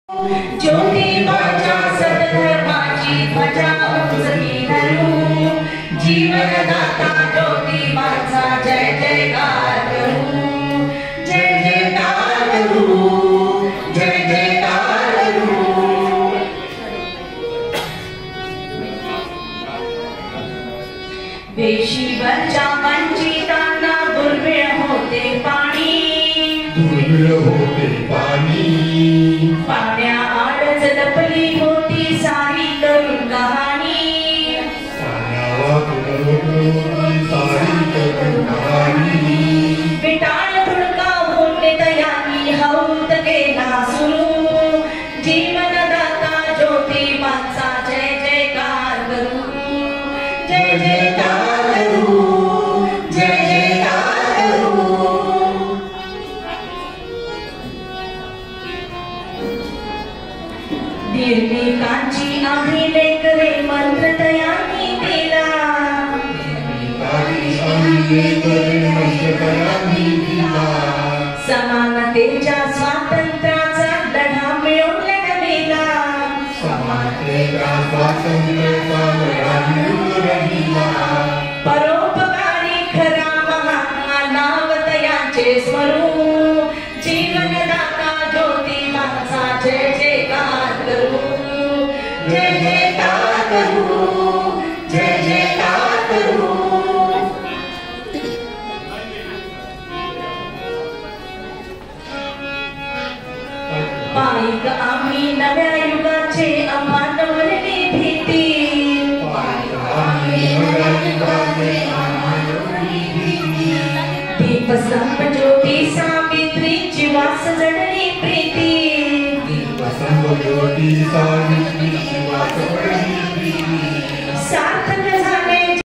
ज्योतिबाच्या सद्धर्माची ध्वजा उंचवी धरू, जीवनदाता ज्योतिबाचा जय जयकार करू, जय जयकार करू, जय जयकार करू। वेशीवरच्या वंचितांना दुर्मिळ होते पाणी, दुर्मिळ होते पाणी, पाण्याआड लपली होती सारी करुण कहाणी, विटाळ धुडकावून नितयांनी हौत केला सुरू, जीवनदाता ज्योतिबाचा जय जयकार करू, जय जयकार करू, जय जयकार करू। निर्मिकांची आम्ही लेकरे मंत्र तयांनी केला, समानतेच्या स्वातंत्र्याचा लढा मिळवून लढविला, परोपकारी खरा महान नाव तयांचे स्मरू, जीवनदाता ज्योतिबाचा जय जयकार करू, जय जयकार करू, जय जयकार करू। पाईक आम्ही नव्या युगाचे अमानवली भीती, दीपस्तंभ ज्योती सावित्रीची वास जडली प्रीती, दीपस्तंभ ज्योती सावित्रीची वास जडली